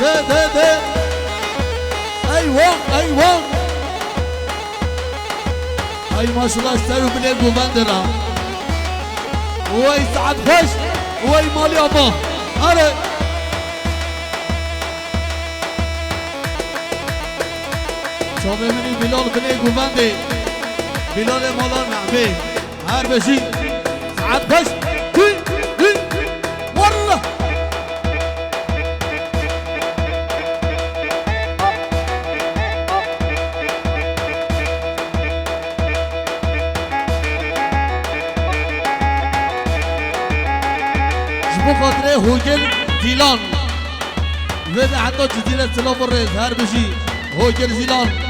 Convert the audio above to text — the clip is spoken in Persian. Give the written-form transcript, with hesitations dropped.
ده ايوه ايوه اي ما شاء الله اشتروا من البوفندرا وي سعد خش وي مالي ابا اري شو مني بلال بن البوفندي بلال مالان نعمه هر بشي سعد خش والله بخاطره هوگل زیلان و حتی جزیره سلاف الرز هر بشی هوگل زیلان